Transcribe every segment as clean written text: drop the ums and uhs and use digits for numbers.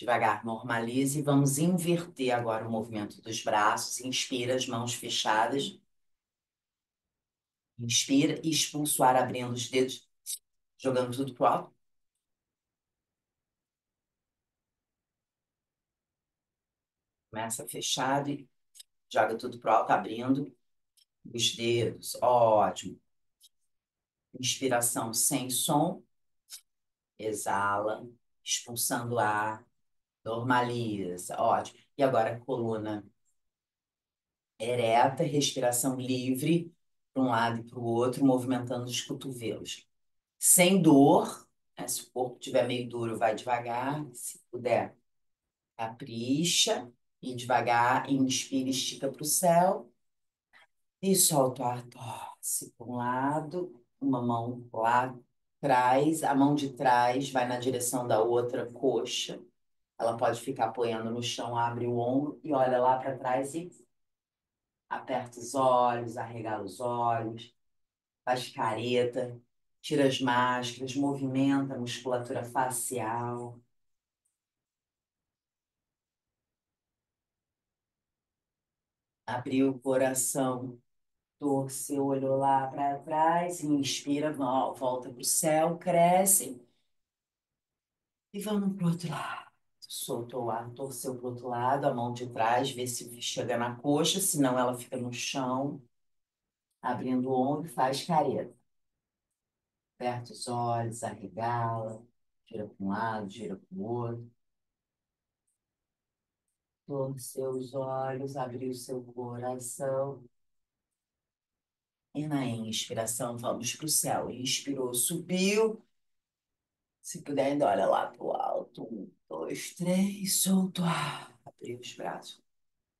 Devagar, normalize e vamos inverter agora o movimento dos braços. Inspira, as mãos fechadas. Inspira e expulsa o ar abrindo os dedos, jogando tudo pro alto. Começa fechado e joga tudo pro alto, abrindo os dedos. Ótimo. Inspiração sem som. Exala, expulsando ar. Normaliza. Ótimo. E agora coluna ereta, respiração livre, para um lado e para o outro, movimentando os cotovelos. Sem dor, né? Se o corpo estiver meio duro, vai devagar. Se puder, capricha. E devagar, inspira, estica para o céu. E solta o ar, torce para um lado, uma mão lá atrás, a mão de trás vai na direção da outra coxa. Ela pode ficar apoiando no chão, abre o ombro e olha lá para trás e aperta os olhos, arregala os olhos, faz careta, tira as máscaras, movimenta a musculatura facial. Abriu o coração, torceu, olhou lá para trás, inspira, volta para o céu, cresce. E vamos para o outro lado. Soltou o ar, torceu para o outro lado, a mão de trás, vê se chega na coxa, senão ela fica no chão, abrindo o ombro, faz careta. Aperta os olhos, arregala, gira para um lado, gira para o outro. Torceu os olhos, abriu seu coração. E na inspiração, vamos para o céu. Inspirou, subiu. Se puder, ainda olha lá para o alto. Um, dois, três, soltou. Abriu os braços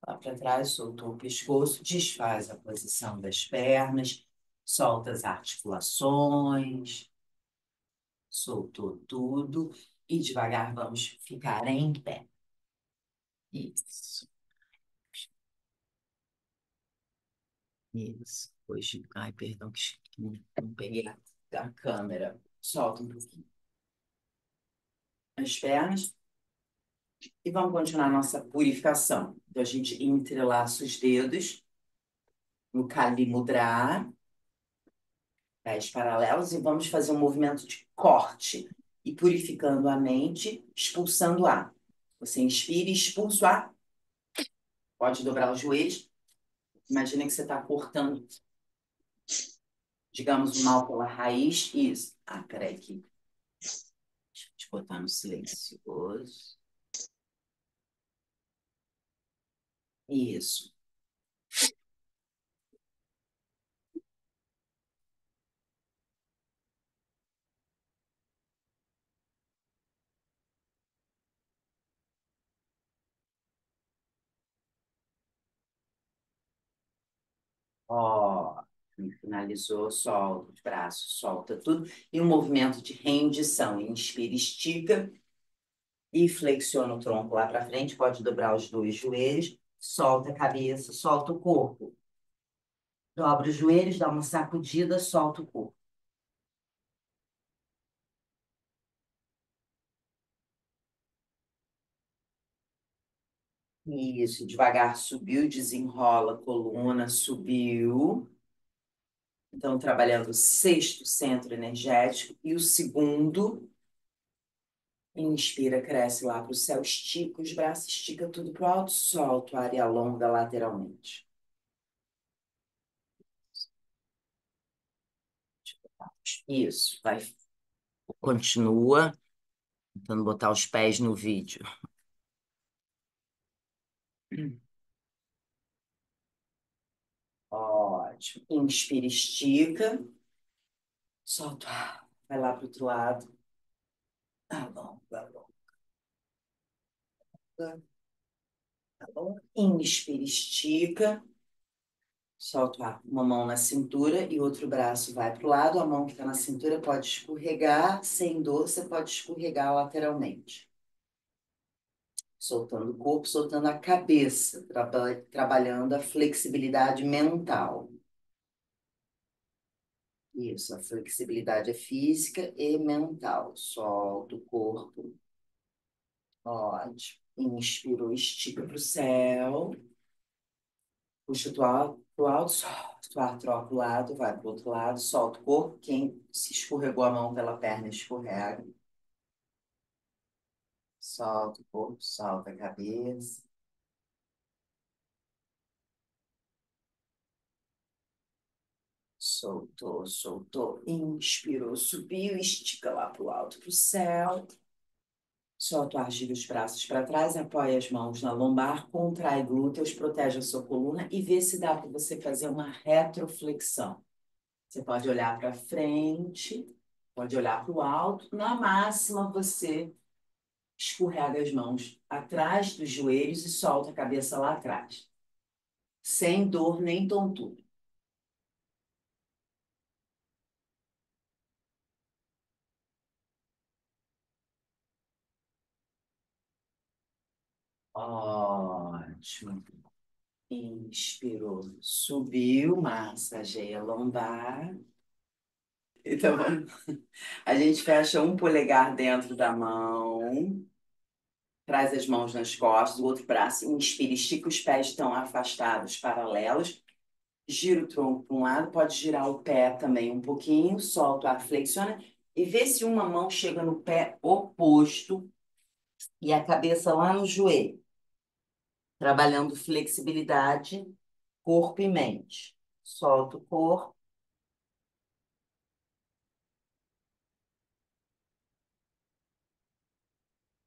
lá para trás, soltou o pescoço, desfaz a posição das pernas, solta as articulações, soltou tudo. E devagar vamos ficar em pé. Isso, isso. Hoje, ai, perdão, que não peguei a câmera. Solta um pouquinho as pernas e vamos continuar a nossa purificação. Então, a gente entrelaça os dedos no Kali Mudra, pés paralelos, e vamos fazer um movimento de corte e purificando a mente, expulsando o ar. Você inspira e expulsa o ar. Pode dobrar os joelhos. Imagina que você está cortando, digamos, o mal pela raiz. Isso. Ah, peraí aqui. Deixa eu te botar no silencioso. Isso. Ó, finalizou, solta os braços, solta tudo. E um movimento de rendição. Inspira, estica e flexiona o tronco lá para frente. Pode dobrar os dois joelhos. Solta a cabeça, solta o corpo. Dobra os joelhos, dá uma sacudida, solta o corpo. Isso, devagar subiu, desenrola a coluna, subiu. Então, trabalhando o sexto centro energético e o segundo. Inspira, cresce lá para o céu, estica os braços, estica tudo para o alto, solta a área longa lateralmente. Isso, vai. Continua tentando botar os pés no vídeo. Ótimo. Inspira, estica. Solta. Vai lá para o outro lado. Alonga, alonga. Alonga. Inspira, estica. Solta o ar. Uma mão na cintura e outro braço vai para o lado. A mão que está na cintura pode escorregar. Sem dor, você pode escorregar lateralmente. Soltando o corpo, soltando a cabeça, trabalhando a flexibilidade mental. Isso, a flexibilidade é física e mental. Solta o corpo. Ótimo. Inspirou, estica para o céu. Puxa pro alto, solta o ar, troca o lado, vai pro outro lado, solta o corpo. Quem se escorregou a mão pela perna, escorrega. Solta o corpo, solta a cabeça. Soltou, soltou. Inspirou, subiu, estica lá pro alto, pro céu. Solta o ar, gira os braços para trás, apoia as mãos na lombar, contrai glúteos, protege a sua coluna e vê se dá para você fazer uma retroflexão. Você pode olhar para frente, pode olhar para o alto. Na máxima, você escorrega as mãos atrás dos joelhos e solta a cabeça lá atrás, sem dor nem tontura. Ótimo. Inspirou, subiu, massageia a lombar. Então, a gente fecha um polegar dentro da mão, traz as mãos nas costas, o outro braço, inspira, estica os pés, estão afastados, paralelos. Gira o tronco para um lado, pode girar o pé também um pouquinho, solta o ar, flexiona e vê se uma mão chega no pé oposto e a cabeça lá no joelho, trabalhando flexibilidade, corpo e mente. Solta o corpo,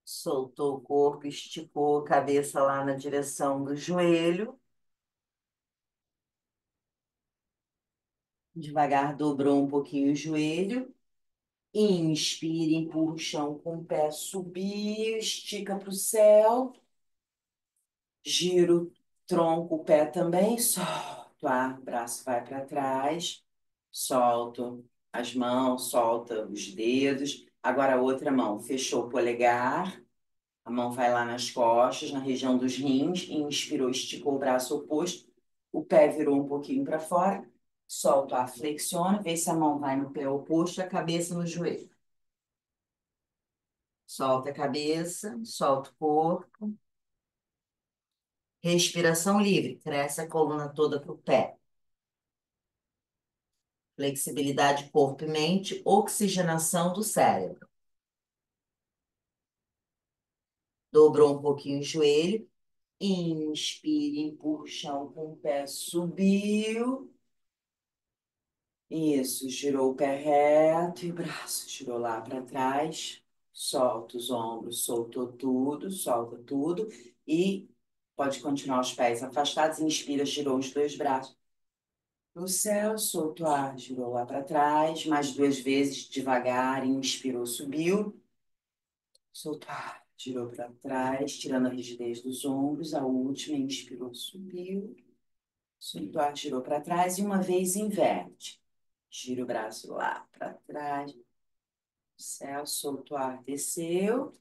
soltou o corpo, esticou a cabeça lá na direção do joelho. Devagar dobrou um pouquinho o joelho. Inspira, empurra o chão com o pé, subiu, estica para o céu. Giro, tronco, o pé também, solto, ar, braço vai para trás, solto as mãos, solta os dedos. Agora a outra mão, fechou o polegar, a mão vai lá nas costas, na região dos rins, inspirou, esticou o braço oposto, o pé virou um pouquinho para fora, solta o ar, flexiona, vê se a mão vai no pé oposto, a cabeça no joelho. Solta a cabeça, solta o corpo. Respiração livre, cresce a coluna toda para o pé. Flexibilidade corpo e mente, oxigenação do cérebro. Dobrou um pouquinho o joelho. Inspire, empurra o chão com o pé, subiu. Isso, girou o pé reto e o braço girou lá para trás. Solta os ombros, soltou tudo, solta tudo. E pode continuar os pés afastados. Inspira, girou os dois braços no céu, soltou o ar, girou lá para trás, mais duas vezes, devagar, inspirou, subiu, soltou o ar, girou para trás, tirando a rigidez dos ombros, a última, inspirou, subiu, soltou o ar, girou para trás, e uma vez inverte. Gira o braço lá para trás, no céu, soltou o ar, desceu,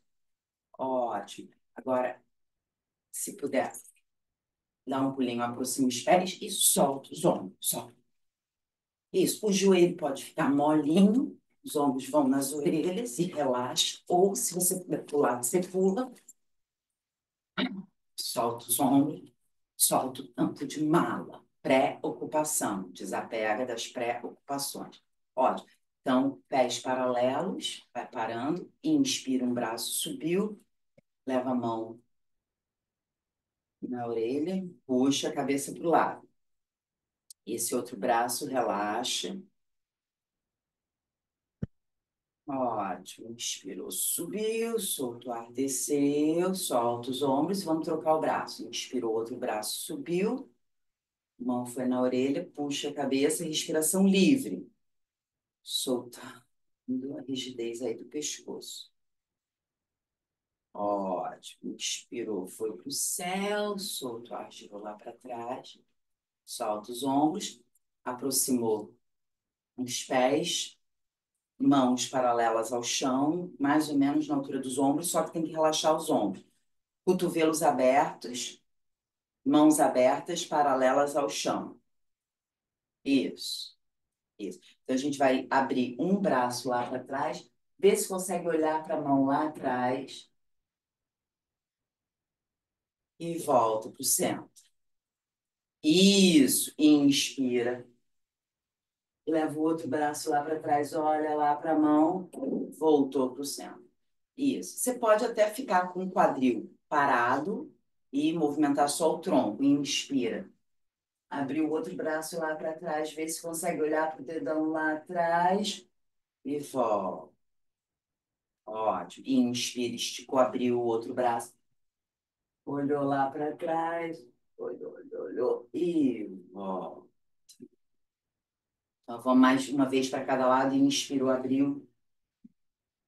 ótimo. Agora, se puder, dá um pulinho, aproxima os pés e solta os ombros, solta. Isso, o joelho pode ficar molinho, os ombros vão nas orelhas e relaxa. Ou se você puder pular, você pula, solta os ombros, solta o tanto de mala. Pré-ocupação, desapega das pré-ocupações. Ótimo. Então, pés paralelos, vai parando, inspira um braço, subiu, leva a mão na orelha, puxa a cabeça para o lado. Esse outro braço relaxa. Ótimo. Inspirou, subiu, solta o ar, desceu, solta os ombros e vamos trocar o braço. Inspirou, outro braço subiu, mão foi na orelha, puxa a cabeça, respiração livre. Soltando a rigidez aí do pescoço. Ótimo. Inspirou, foi para o céu, solta o ar, girou lá para trás, solta os ombros, aproximou os pés, mãos paralelas ao chão, mais ou menos na altura dos ombros, só que tem que relaxar os ombros. Cotovelos abertos, mãos abertas, paralelas ao chão. Isso, isso. Então, a gente vai abrir um braço lá para trás, ver se consegue olhar para a mão lá atrás. e volta para o centro. Isso, inspira. Leva o outro braço lá para trás, olha lá para a mão, voltou para o centro. Isso. Você pode até ficar com o quadril parado e movimentar só o tronco. Inspira. Abrir o outro braço lá para trás, ver se consegue olhar para o dedão lá atrás e volta. Ótimo. Inspira, esticou, abriu o outro braço. Olhou lá para trás. Olhou e volta. Então, vamos mais uma vez para cada lado. Inspirou, abriu.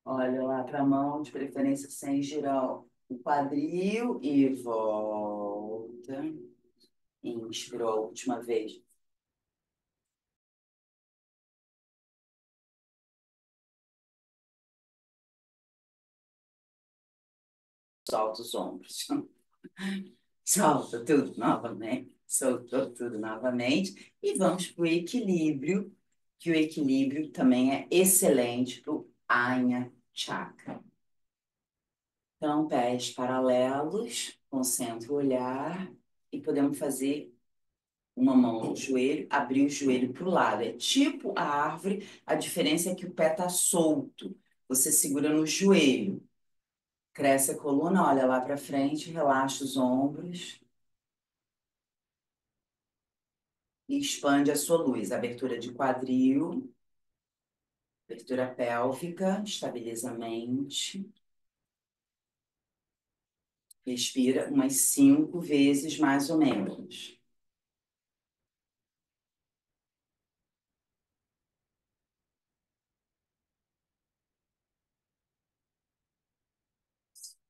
Olha lá para a mão, de preferência sem girar o quadril e volta. Inspirou a última vez. Solta os ombros. Solta tudo novamente. Soltou tudo novamente. E vamos para o equilíbrio, que o equilíbrio também é excelente para o Anya Chakra. Então, pés paralelos, concentra o olhar e podemos fazer uma mão no joelho, abrir o joelho para o lado. É tipo a árvore, a diferença é que o pé está solto. Você segura no joelho. Cresce a coluna, olha lá para frente, relaxa os ombros e expande a sua luz. Abertura de quadril, abertura pélvica, estabiliza a mente. Respira umas 5 vezes mais ou menos.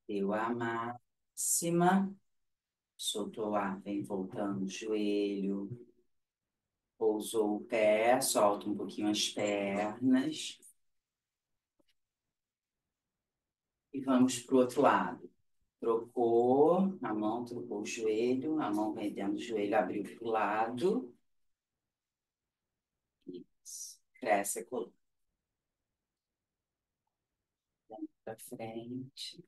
Deu a máxima, soltou o ar, vem voltando o joelho, pousou o pé, solta um pouquinho as pernas. E vamos para o outro lado. Trocou, a mão trocou o joelho, a mão vem dentro do joelho, abriu para o lado. Isso. Cresce a coluna para frente.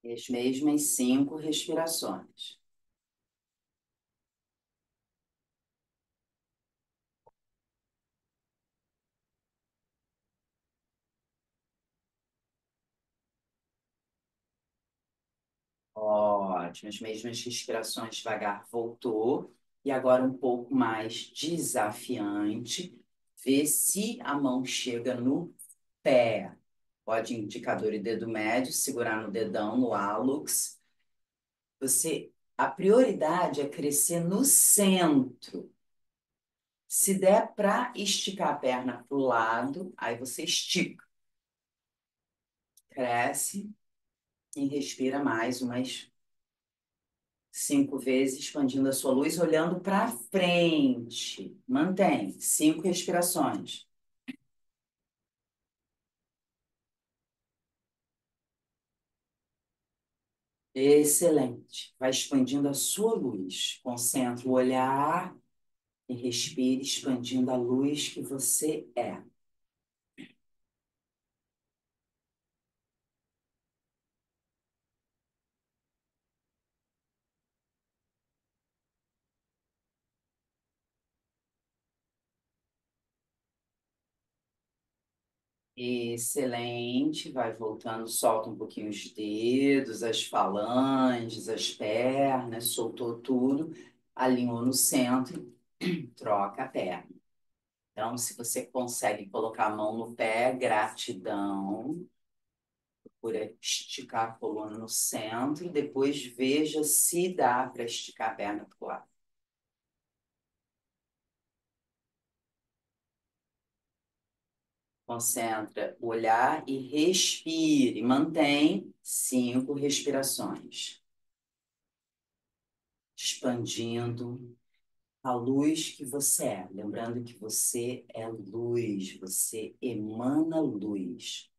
E as mesmas 5 respirações. Ótimo, as mesmas respirações devagar, voltou. E agora um pouco mais desafiante. Vê se a mão chega no pé. Pode indicador e dedo médio, segurar no dedão, no hálux. A prioridade é crescer no centro. Se der para esticar a perna para o lado, aí você estica. Cresce e respira mais umas 5 vezes, expandindo a sua luz, olhando para frente. Mantém 5 respirações. Excelente. Vai expandindo a sua luz. Concentra o olhar e respire, expandindo a luz que você é. Excelente, vai voltando, solta um pouquinho os dedos, as falanges, as pernas, soltou tudo, alinhou no centro, troca a perna. Então, se você consegue colocar a mão no pé, gratidão, por esticar a coluna no centro, depois veja se dá para esticar a perna para o lado. Concentra o olhar e respire, mantém 5 respirações. Expandindo a luz que você é. Lembrando que você é luz, você emana luz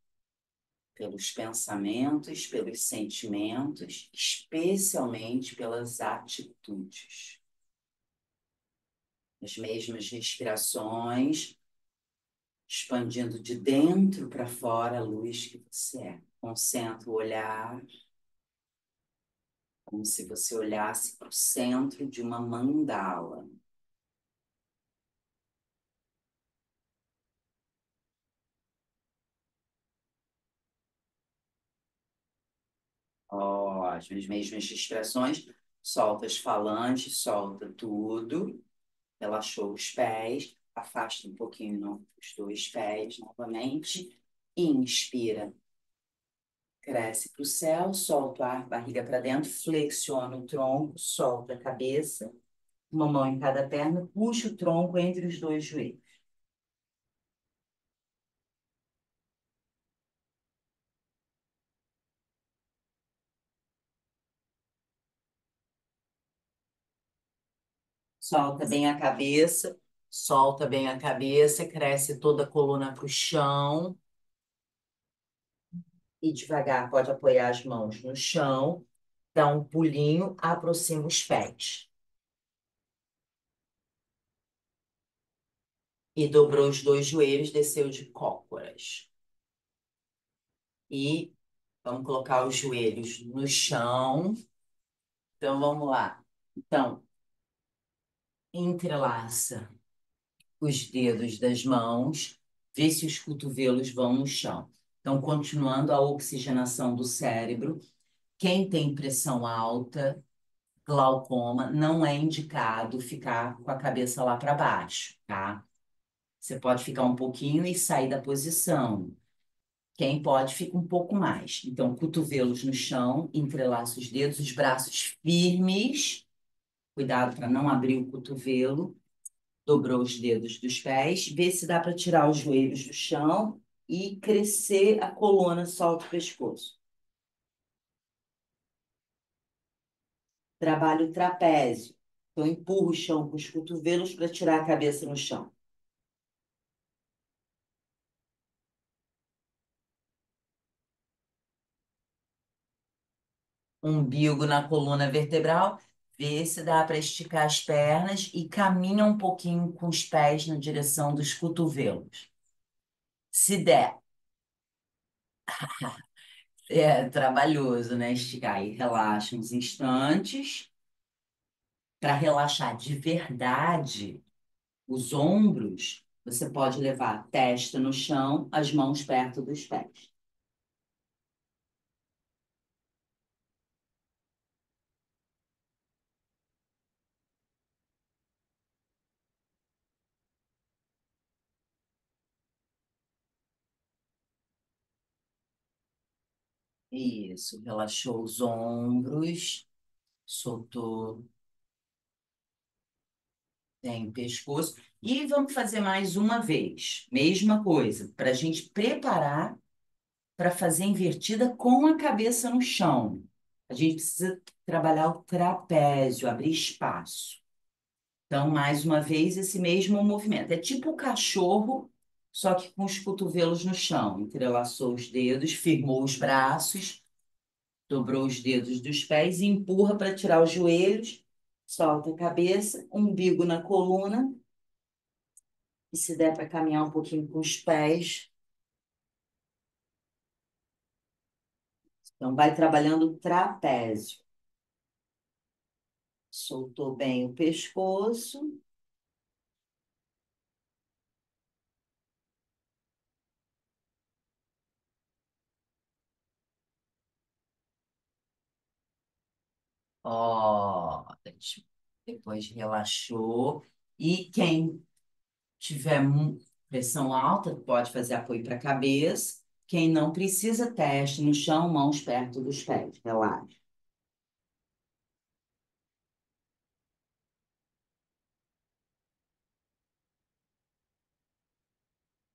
pelos pensamentos, pelos sentimentos, especialmente pelas atitudes. As mesmas respirações, expandindo de dentro para fora a luz que você é. Concentra o olhar, como se você olhasse para o centro de uma mandala. Ótimo, as mesmas expressões. Solta as falanges, solta tudo. Relaxou os pés. Afasta um pouquinho os dois pés novamente. Inspira. Cresce para o céu, solta o ar, barriga para dentro, flexiona o tronco, solta a cabeça, uma mão em cada perna, puxa o tronco entre os dois joelhos. Solta bem a cabeça, solta bem a cabeça, cresce toda a coluna para o chão e devagar pode apoiar as mãos no chão, dá um pulinho, aproxima os pés. E dobrou os dois joelhos, desceu de cócoras. E vamos colocar os joelhos no chão. Então, vamos lá. Então, entrelaça os dedos das mãos, vê se os cotovelos vão no chão. Então, continuando a oxigenação do cérebro. Quem tem pressão alta, glaucoma, não é indicado ficar com a cabeça lá para baixo, tá? Você pode ficar um pouquinho e sair da posição. Quem pode, fica um pouco mais. Então, cotovelos no chão, entrelaça os dedos, os braços firmes. Cuidado para não abrir o cotovelo. Dobrou os dedos dos pés. Vê se dá para tirar os joelhos do chão e crescer a coluna, solta o pescoço. Trabalho o trapézio. Então, empurra o chão com os cotovelos para tirar a cabeça no chão. Umbigo na coluna vertebral. Vê se dá para esticar as pernas e caminha um pouquinho com os pés na direção dos cotovelos. Se der, é trabalhoso, né? Esticar e relaxa uns instantes. Para relaxar de verdade os ombros, você pode levar a testa no chão, as mãos perto dos pés. Isso, relaxou os ombros, soltou bem o pescoço. E vamos fazer mais uma vez, mesma coisa, para a gente preparar para fazer invertida com a cabeça no chão. A gente precisa trabalhar o trapézio, abrir espaço. Então, mais uma vez, esse mesmo movimento. É tipo o cachorro, só que com os cotovelos no chão. Entrelaçou os dedos, firmou os braços, dobrou os dedos dos pés e empurra para tirar os joelhos. Solta a cabeça, umbigo na coluna. E se der para caminhar um pouquinho com os pés. Então, vai trabalhando o trapézio. Soltou bem o pescoço. Ótimo. Depois relaxou. E quem tiver pressão alta, pode fazer apoio para a cabeça. Quem não precisa, teste no chão, mãos perto dos pés. Relaxa.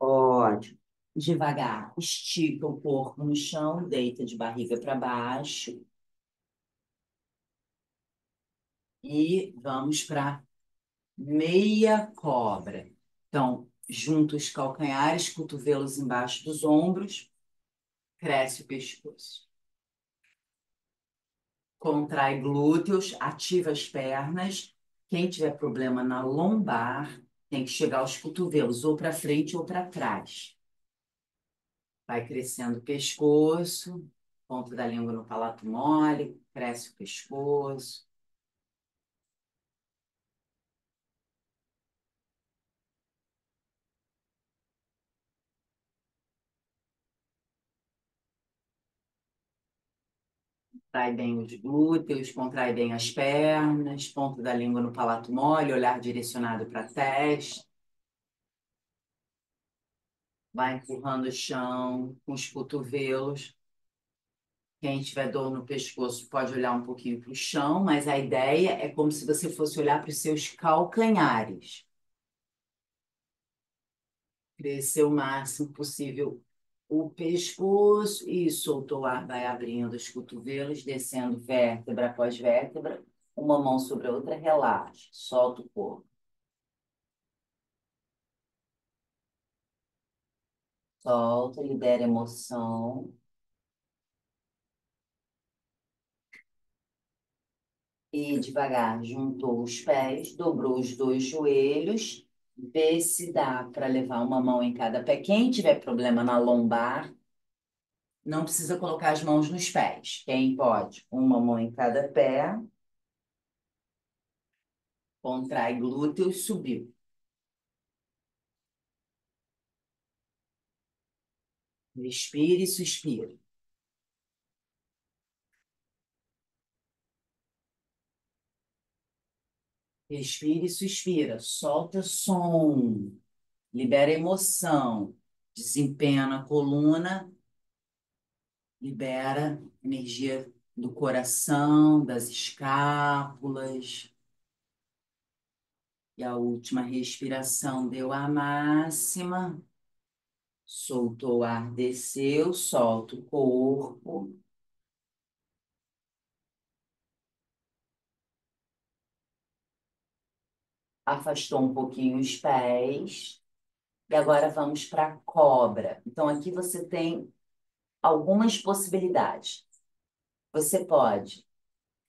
Ótimo. Devagar, estica o corpo no chão, deita de barriga para baixo. E vamos para meia cobra. Então, junta os calcanhares, cotovelos embaixo dos ombros, cresce o pescoço. Contrai glúteos, ativa as pernas. Quem tiver problema na lombar, tem que chegar aos cotovelos, ou para frente ou para trás. Vai crescendo o pescoço, ponta da língua no palato mole, cresce o pescoço. Contrai bem os glúteos, contrai bem as pernas, ponta da língua no palato mole, olhar direcionado para a testa. Vai empurrando o chão com os cotovelos. Quem tiver dor no pescoço pode olhar um pouquinho para o chão, mas a ideia é como se você fosse olhar para os seus calcanhares. Crescer o máximo possível o pescoço e soltou o ar, vai abrindo os cotovelos, descendo vértebra após vértebra, uma mão sobre a outra, relaxa, solta o corpo. Solta, libera emoção. E devagar, juntou os pés, dobrou os dois joelhos, vê se dá para levar uma mão em cada pé. Quem tiver problema na lombar, não precisa colocar as mãos nos pés. Quem pode? Uma mão em cada pé, contrai glúteos, subiu. Respira e suspira. Respira e suspira. Solta som. Libera emoção. Desempenha a coluna. Libera energia do coração, das escápulas. E a última respiração deu a máxima. Soltou o ar, desceu, solta o corpo. Afastou um pouquinho os pés. E agora vamos para a cobra. Então, aqui você tem algumas possibilidades. Você pode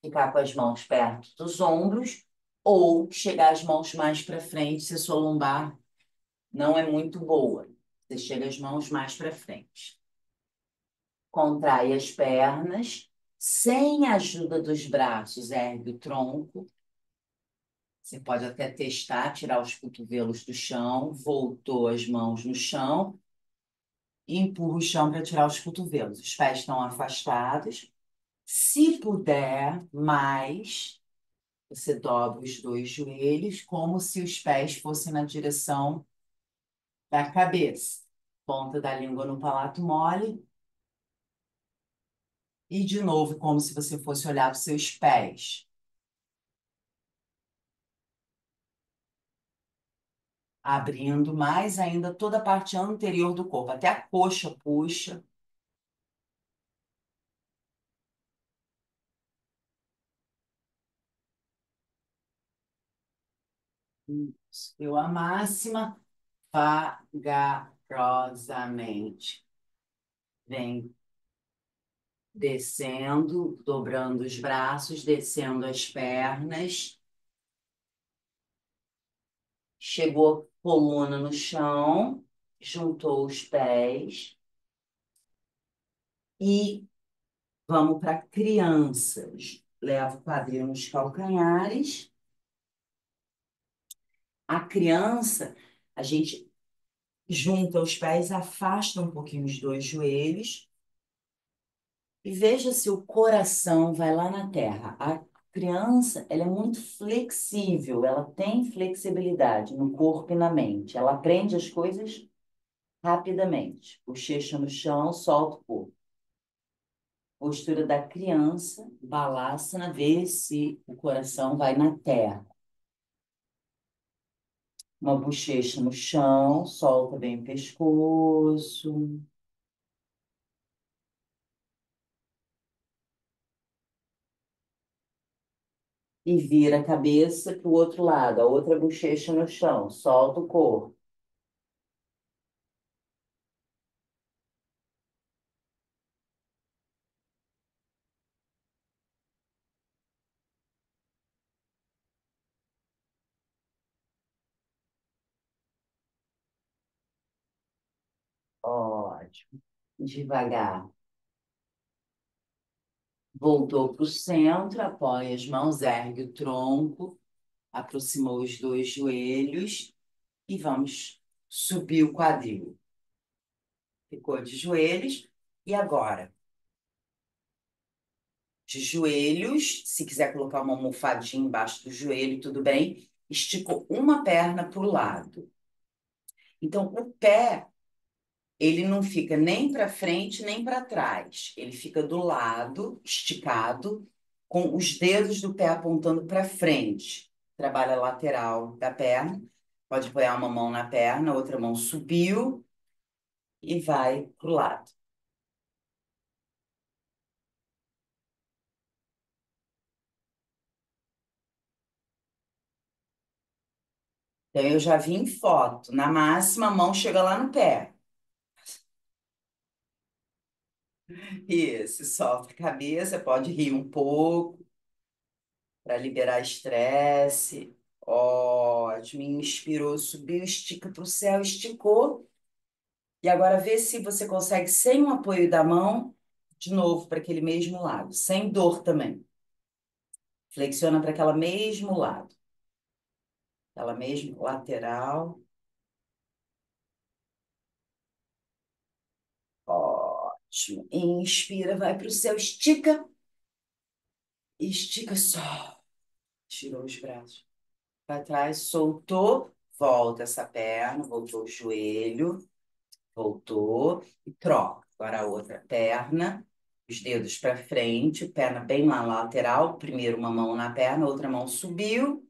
ficar com as mãos perto dos ombros ou chegar as mãos mais para frente se a sua lombar não é muito boa. Você chega as mãos mais para frente. Contrai as pernas, sem a ajuda dos braços, ergue o tronco. Você pode até testar, tirar os cotovelos do chão, voltou as mãos no chão e empurra o chão para tirar os cotovelos. Os pés estão afastados. Se puder, mais, você dobra os dois joelhos como se os pés fossem na direção da cabeça. Ponta da língua no palato mole. E de novo, como se você fosse olhar para os seus pés. Abrindo mais ainda toda a parte anterior do corpo. Até a coxa puxa. Isso. Deu a máxima. Vagarosamente. Vem descendo, dobrando os braços, descendo as pernas. Chegou a coluna no chão, juntou os pés e vamos para crianças. Leva o quadril nos calcanhares. A criança, a gente junta os pés, afasta um pouquinho os dois joelhos e veja se o coração vai lá na terra. A criança, ela é muito flexível, ela tem flexibilidade no corpo e na mente. Ela aprende as coisas rapidamente. Bochecha no chão, solta o corpo. Postura da criança, balasana, vê se o coração vai na terra. Uma bochecha no chão, solta bem o pescoço. E vira a cabeça para o outro lado, a outra bochecha no chão, solta o corpo. Ótimo. Devagar. Voltou para o centro, apoia as mãos, ergue o tronco, aproximou os dois joelhos e vamos subir o quadril. Ficou de joelhos. E agora? De joelhos, se quiser colocar uma almofadinha embaixo do joelho, tudo bem. Esticou uma perna para o lado. Então, o pé, ele não fica nem para frente, nem para trás. Ele fica do lado, esticado, com os dedos do pé apontando para frente. Trabalha a lateral da perna. Pode apoiar uma mão na perna, outra mão subiu e vai para o lado. Então, eu já vi em foto. Na máxima, a mão chega lá no pé. Isso, solta a cabeça, pode rir um pouco para liberar estresse. Ótimo, inspirou, subiu, estica para o céu, esticou. E agora vê se você consegue, sem o apoio da mão, de novo para aquele mesmo lado, sem dor também. Flexiona para aquela mesmo lado, aquela mesma lateral. Ótimo. Inspira, vai para o céu, estica, estica só. Tirou os braços para trás, soltou, volta essa perna, voltou o joelho, voltou e troca. Agora a outra perna, os dedos para frente, perna bem lá na lateral, primeiro uma mão na perna, outra mão subiu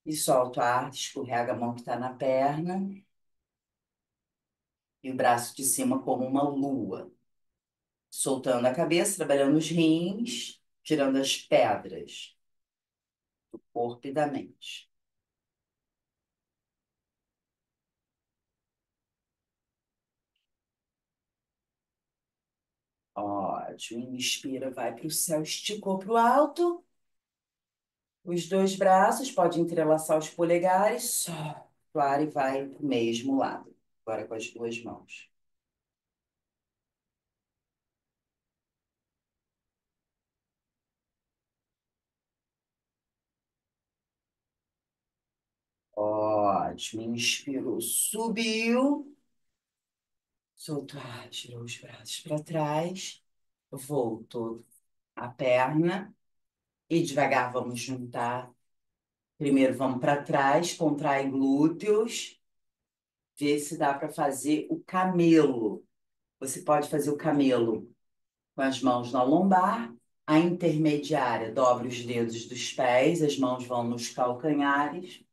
e solta o ar, escorrega a mão que está na perna e o braço de cima como uma lua. Soltando a cabeça, trabalhando os rins, tirando as pedras do corpo e da mente. Ótimo. Inspira, vai para o céu, esticou para o alto. Os dois braços, pode entrelaçar os polegares, só. Claro, e vai para o mesmo lado. Agora com as duas mãos. Ótimo. Inspirou, subiu. Soltou, tirou os braços para trás. Voltou a perna. E devagar vamos juntar. Primeiro vamos para trás, contrai glúteos. Vê se dá para fazer o camelo. Você pode fazer o camelo com as mãos na lombar. A intermediária, dobra os dedos dos pés, as mãos vão nos calcanhares.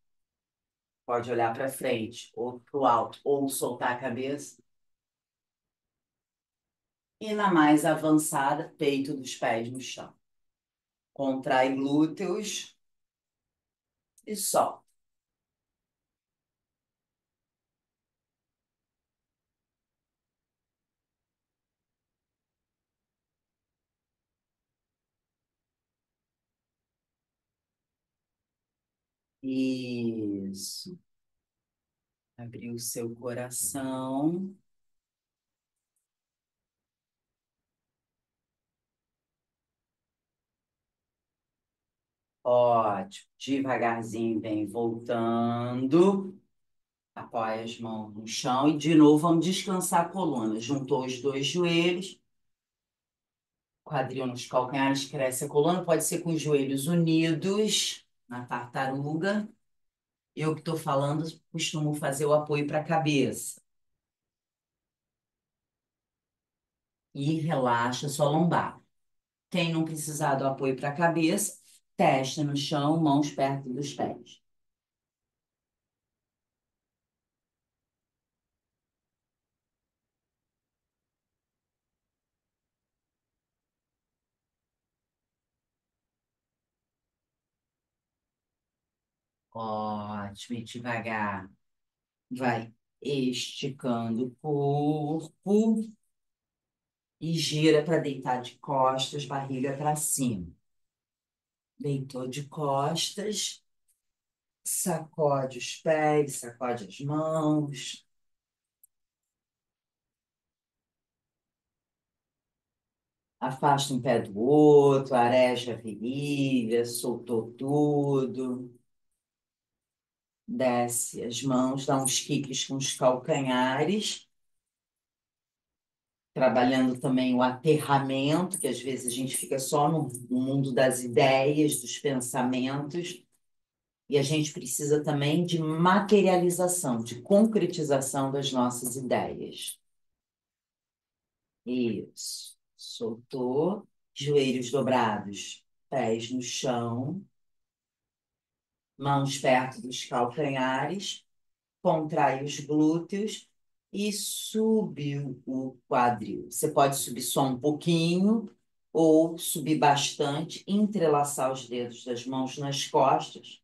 Pode olhar para frente, ou para o alto, ou soltar a cabeça. E na mais avançada, peito dos pés no chão. Contrai glúteos e solta. Isso. Abriu o seu coração. Ótimo. Devagarzinho vem voltando. Apoia as mãos no chão e de novo vamos descansar a coluna. Juntou os dois joelhos, quadril nos calcanhares, cresce a coluna. Pode ser com os joelhos unidos na tartaruga. Eu que estou falando, costumo fazer o apoio para a cabeça. E relaxa sua lombar. Quem não precisar do apoio para a cabeça, testa no chão, mãos perto dos pés. Ótimo, e devagar. Vai esticando o corpo e gira para deitar de costas, barriga para cima. Deitou de costas, sacode os pés, sacode as mãos. Afasta um pé do outro, areja a virilha, soltou tudo. Desce as mãos, dá uns kicks com os calcanhares, trabalhando também o aterramento, que às vezes a gente fica só no mundo das ideias, dos pensamentos, e a gente precisa também de materialização, de concretização das nossas ideias. Isso. Soltou, joelhos dobrados, pés no chão, mãos perto dos calcanhares, contrai os glúteos e subiu o quadril. Você pode subir só um pouquinho ou subir bastante, entrelaçar os dedos das mãos nas costas,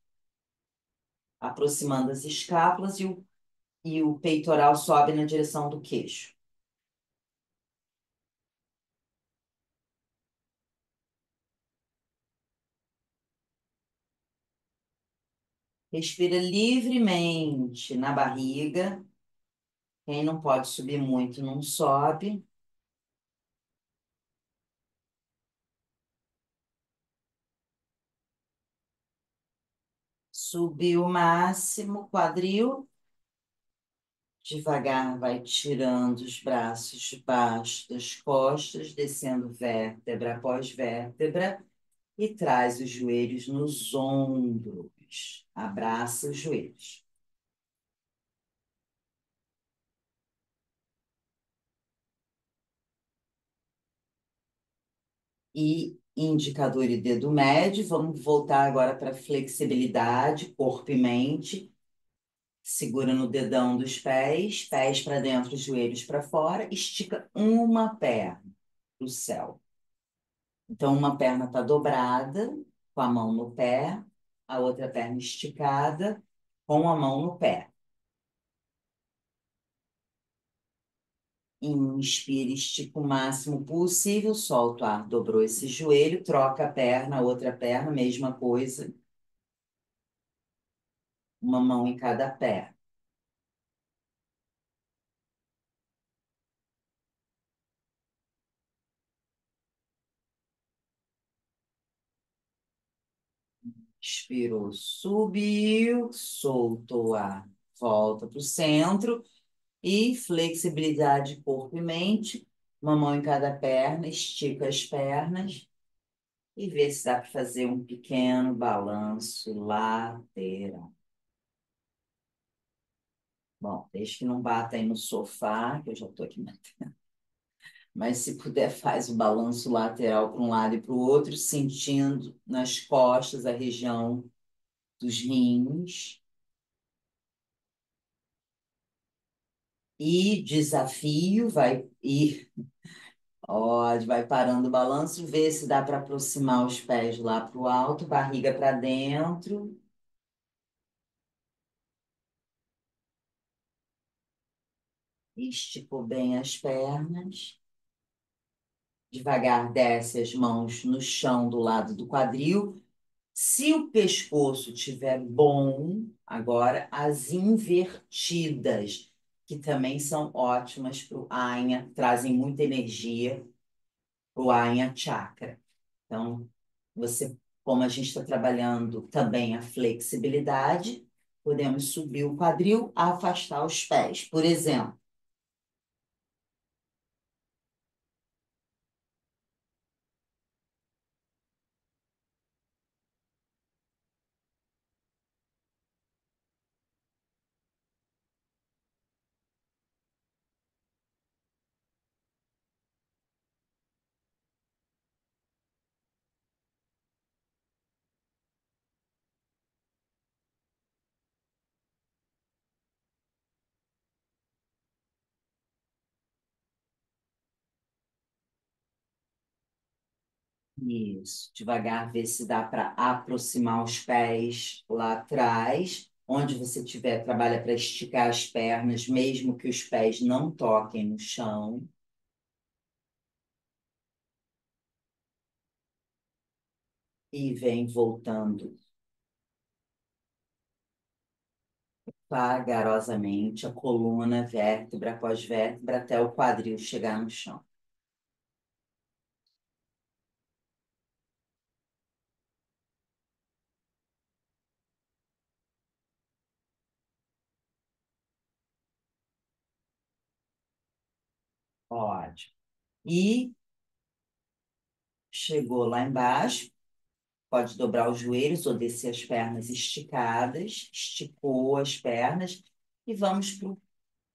aproximando as escápulas e o peitoral sobe na direção do queixo. Respira livremente na barriga. Quem não pode subir muito, não sobe. Subiu o máximo, quadril. Devagar vai tirando os braços debaixo das costas, descendo vértebra após vértebra e traz os joelhos nos ombros. Abraça os joelhos. E indicador e dedo médio. Vamos voltar agora para flexibilidade, corpo e mente. Segura no dedão dos pés, pés para dentro, joelhos para fora. Estica uma perna para o céu. Então, uma perna está dobrada, com a mão no pé, a outra perna esticada, com a mão no pé. Inspira, estica o máximo possível, solta o ar, dobrou esse joelho, troca a perna, a outra perna, mesma coisa, uma mão em cada pé. Inspirou, subiu, soltou o ar, volta para o centro e flexibilidade corpo e mente, uma mão em cada perna, estica as pernas e vê se dá para fazer um pequeno balanço lateral. Bom, desde que não bata aí no sofá, que eu já estou aqui, mas se puder, faz o balanço lateral para um lado e para o outro, sentindo nas costas a região dos rins. E desafio, vai ir, ó, vai parando o balanço, vê se dá para aproximar os pés lá para o alto, barriga para dentro. Esticou bem as pernas. Devagar desce as mãos no chão do lado do quadril. Se o pescoço tiver bom, agora as invertidas, que também são ótimas para o Anya, trazem muita energia para o Anya Chakra. Então, você, como a gente está trabalhando também a flexibilidade, podemos subir o quadril, afastar os pés. Por exemplo, isso, devagar, ver se dá para aproximar os pés lá atrás. Onde você estiver, trabalha para esticar as pernas, mesmo que os pés não toquem no chão. E vem voltando vagarosamente a coluna, vértebra após vértebra, até o quadril chegar no chão. Ótimo. E chegou lá embaixo, pode dobrar os joelhos ou descer as pernas esticadas, esticou as pernas e vamos para o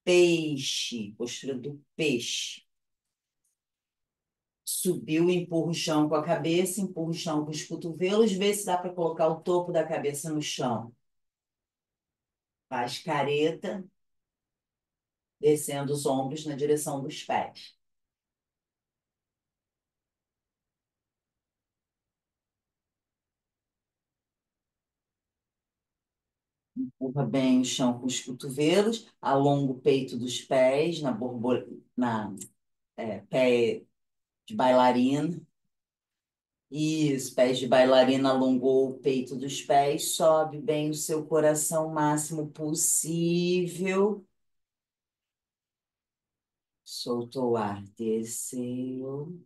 peixe, postura do peixe. Subiu, empurra o chão com a cabeça, empurra o chão com os cotovelos, vê se dá para colocar o topo da cabeça no chão. Faz careta, descendo os ombros na direção dos pés. Empurra bem o chão com os cotovelos, alonga o peito dos pés na pé de bailarina. Isso, pés de bailarina, alongou o peito dos pés, sobe bem o seu coração o máximo possível. Soltou o ar, desceu.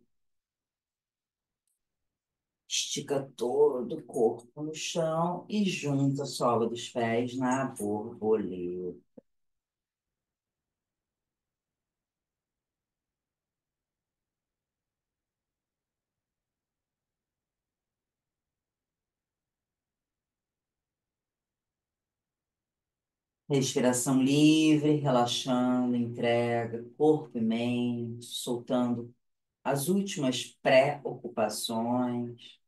Estica todo o corpo no chão e junta a sola dos pés na borboleta. Respiração livre, relaxando, entrega corpo e mente, soltando as últimas preocupações.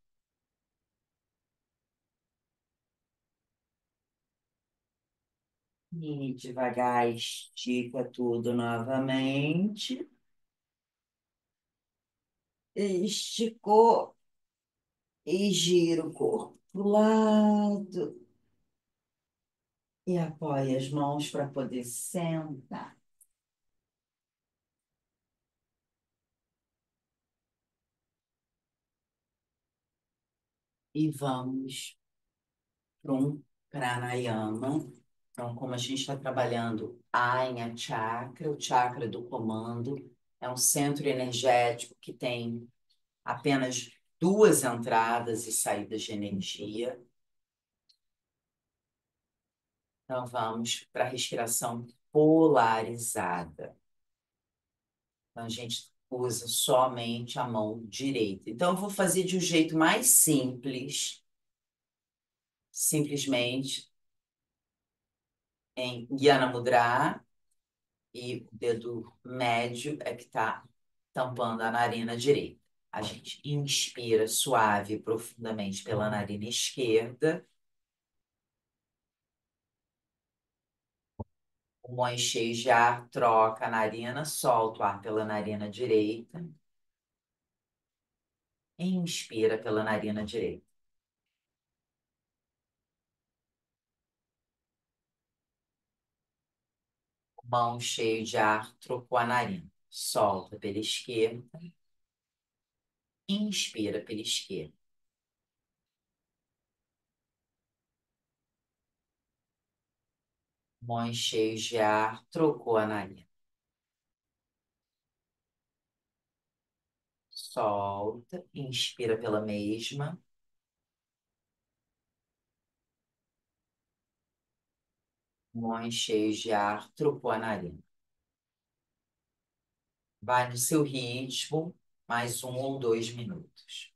E devagar estica tudo novamente. Esticou e gira o corpo para o lado. E apoia as mãos para poder sentar. E vamos para um pranayama. Então, como a gente está trabalhando Ajna Chakra, o chakra do comando, é um centro energético que tem apenas duas entradas e saídas de energia. Então, vamos para a respiração polarizada. Então, a gente usa somente a mão direita. Então, eu vou fazer de um jeito mais simples, simplesmente em Jnana Mudra, e o dedo médio é que está tampando a narina direita. A gente inspira suave e profundamente pela narina esquerda. Pulmões cheios de ar, troca a narina, solta o ar pela narina direita. Inspira pela narina direita. Pulmão cheio de ar, trocou a narina. Solta pela esquerda. Inspira pela esquerda. Pulmões cheios de ar, trocou a narina. Solta, inspira pela mesma. Pulmões cheios de ar, trocou a narina. Vai no seu ritmo, mais 1 ou 2 minutos.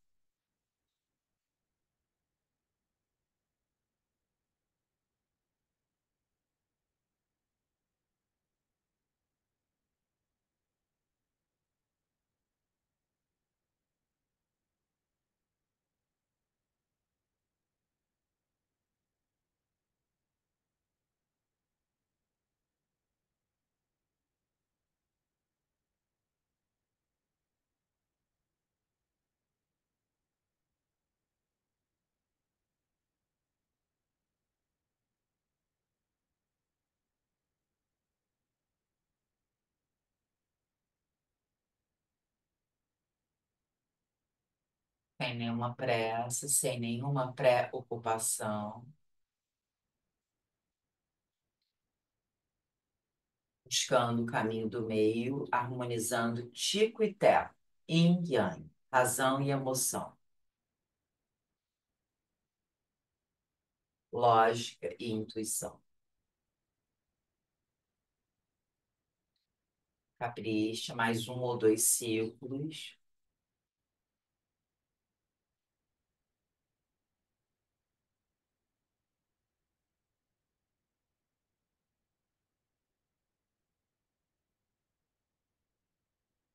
Sem nenhuma pressa, sem nenhuma preocupação. Buscando o caminho do meio, harmonizando Tico e Teco, Yin e Yang, razão e emoção, lógica e intuição. Capricha, mais um ou dois círculos.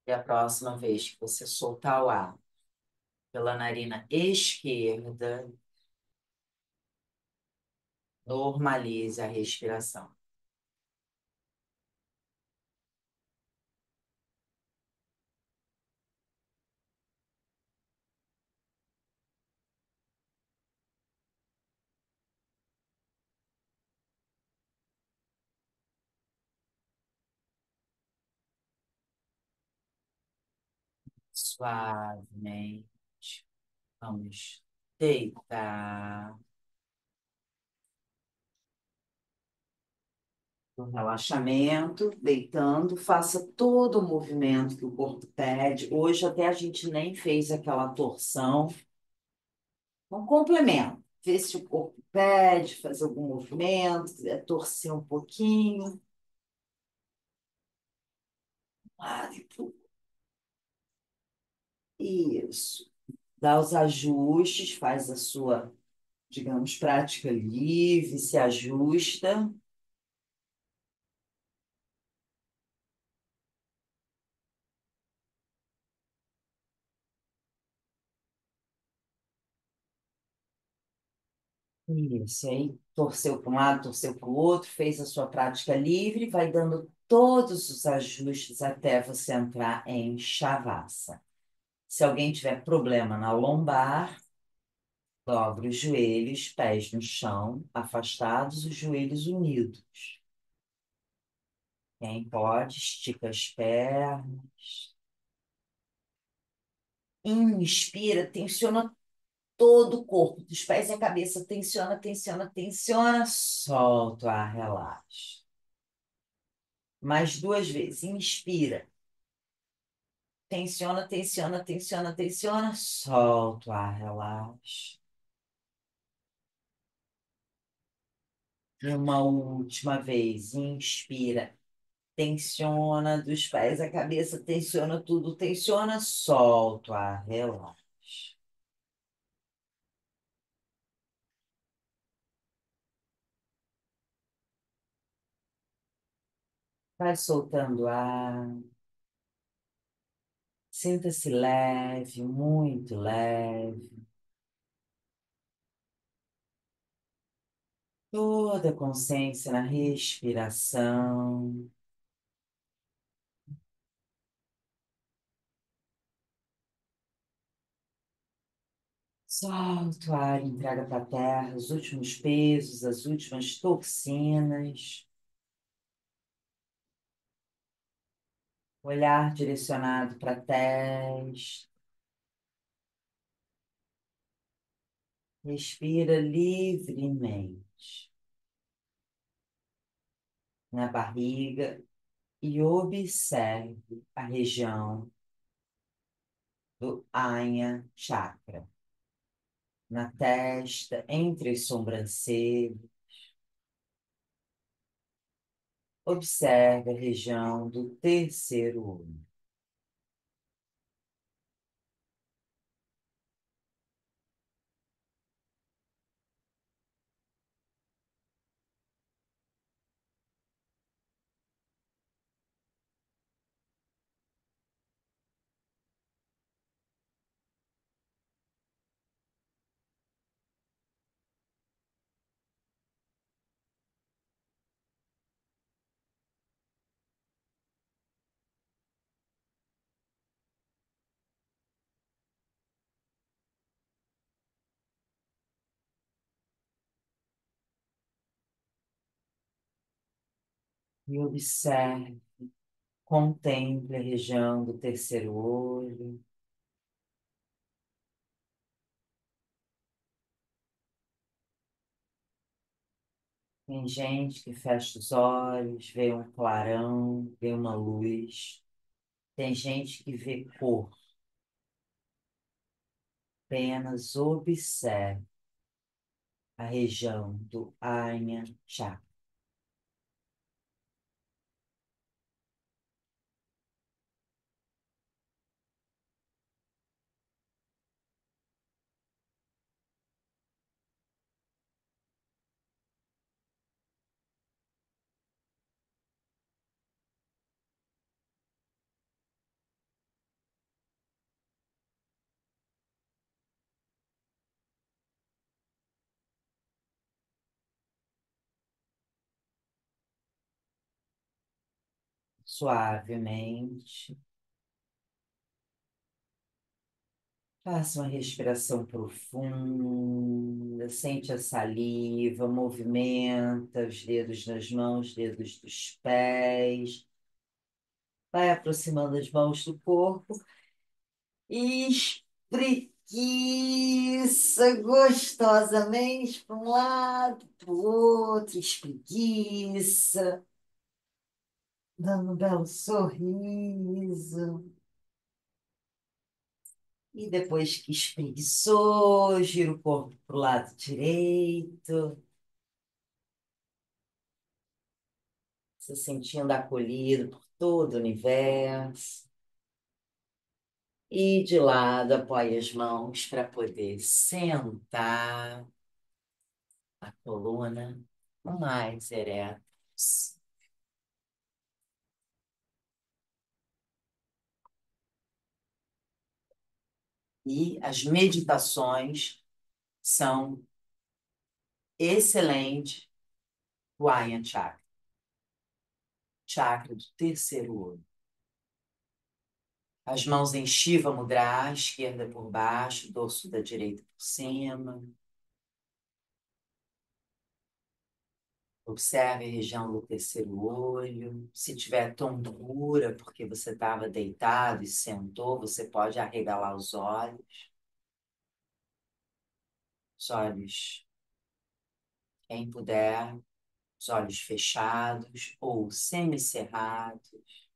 E a próxima vez que você soltar o ar pela narina esquerda, normalize a respiração. Suavemente. Vamos deitar. No relaxamento, deitando, faça todo o movimento que o corpo pede. Hoje até a gente nem fez aquela torção. Um complemento. Ver se o corpo pede, fazer algum movimento, quiser torcer um pouquinho. Ah, isso. Dá os ajustes, faz a sua, digamos, prática livre, se ajusta. Isso, aí torceu para um lado, torceu para o outro, fez a sua prática livre, vai dando todos os ajustes até você entrar em Shavasana. Se alguém tiver problema na lombar, dobra os joelhos, pés no chão, afastados, os joelhos unidos. Quem pode, estica as pernas. Inspira, tensiona todo o corpo, dos pés à cabeça, tensiona, tensiona, tensiona, solta o ar, relaxa. Mais duas vezes. Inspira. Tensiona, tensiona, tensiona, tensiona. Solta o ar, relaxa. E uma última vez. Inspira. Tensiona dos pés à cabeça. Tensiona tudo. Tensiona. Solta o ar, relaxa. Vai soltando ar. Sinta-se leve, muito leve. Toda a consciência na respiração. Solta o ar, entrega para a terra os últimos pesos, as últimas toxinas. Olhar direcionado para a testa. Respira livremente na barriga e observe a região do Ajna Chakra. Na testa, entre as sobrancelhas. Observe a região do terceiro olho. E observe, contemple a região do terceiro olho. Tem gente que fecha os olhos, vê um clarão, vê uma luz. Tem gente que vê cor. Apenas observe a região do Ajna Chakra. suavemente. Faça uma respiração profunda, sente a saliva, movimenta os dedos das mãos, dedos dos pés. Vai aproximando as mãos do corpo e espreguiça gostosamente para um lado, para o outro, espreguiça, dando um belo sorriso. E depois que espreguiçou, gira o corpo para o lado direito, se sentindo acolhido por todo o universo. E de lado, apoie as mãos para poder sentar a coluna o mais ereta possível. E as meditações são excelentes do Ajna Chakra, chakra do terceiro olho. As mãos em Shiva Mudra, a esquerda por baixo, dorso da direita por cima. Observe a região do terceiro olho. Se tiver tontura, porque você estava deitado e sentou, você pode arregalar os olhos. Os olhos, quem puder, os olhos fechados ou semicerrados.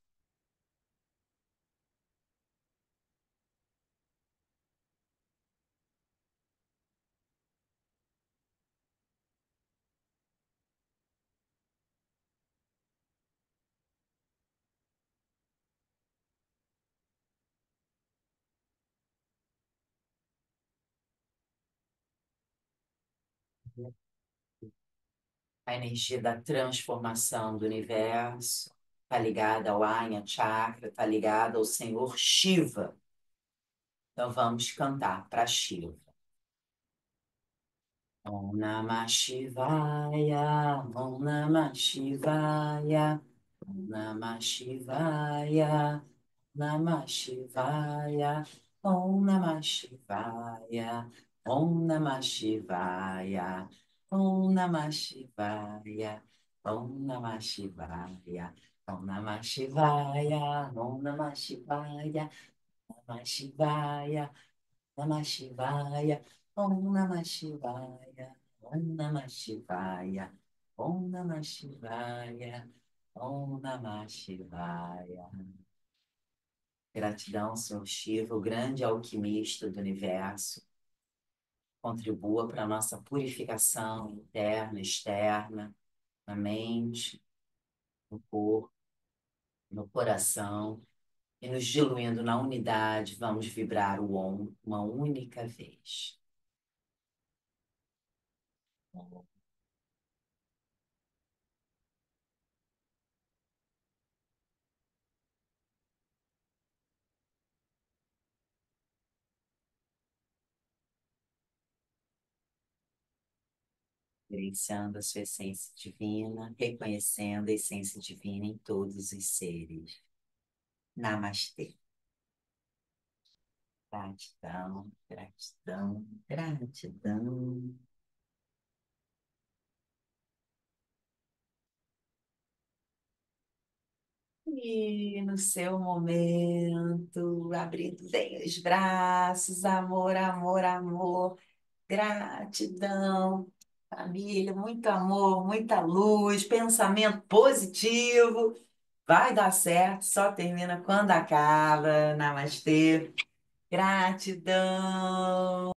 A energia da transformação do universo está ligada ao Ajna Chakra, está ligada ao Senhor Shiva. Então vamos cantar para Shiva. Om Namah Shivaya, Om Namah Shivaya, Om Namah Shivaya, Namah Shivaya, Om Namah Shivaya, Om Namah Shivaya, Om Namah Shivaya, Om Namah Shivaya, Om Namah Shivaya, Om Namah Shivaya, Namah Shivaya, Namah Shivaya, Om Namah Shivaya, Om Namah Shivaya, Om Namah Shivaya, Om Namah Shivaya. Gratidão, Senhor Shiva, o grande alquimista do universo. Contribua para a nossa purificação interna, externa, na mente, no corpo, no coração. E nos diluindo na unidade, vamos vibrar o Om uma única vez. Vivenciando a sua essência divina, reconhecendo a essência divina em todos os seres. Namastê. Gratidão, gratidão, gratidão. E no seu momento, abrindo bem os braços, amor, amor, amor, gratidão, família, muito amor, muita luz, pensamento positivo. Vai dar certo, só termina quando acaba. Namastê. Gratidão.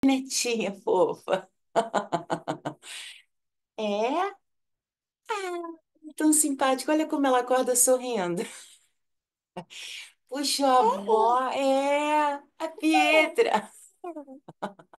Netinha fofa. É? Ah, tão simpático. Olha como ela acorda sorrindo. Puxa, a avó, é a Pietra.